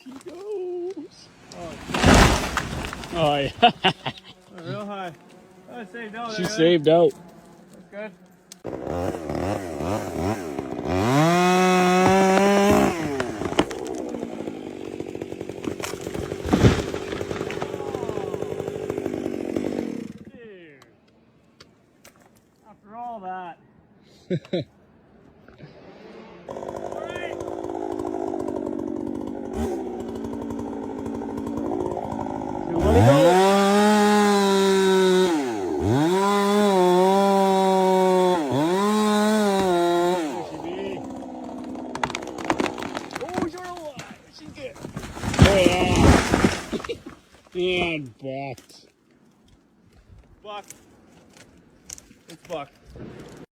she goes. Oh yeah. Real high. Oh, it saved out. She saved out. That's good. Dude. After all that. Alright. Let it go. And bucked. Buck. It's buck.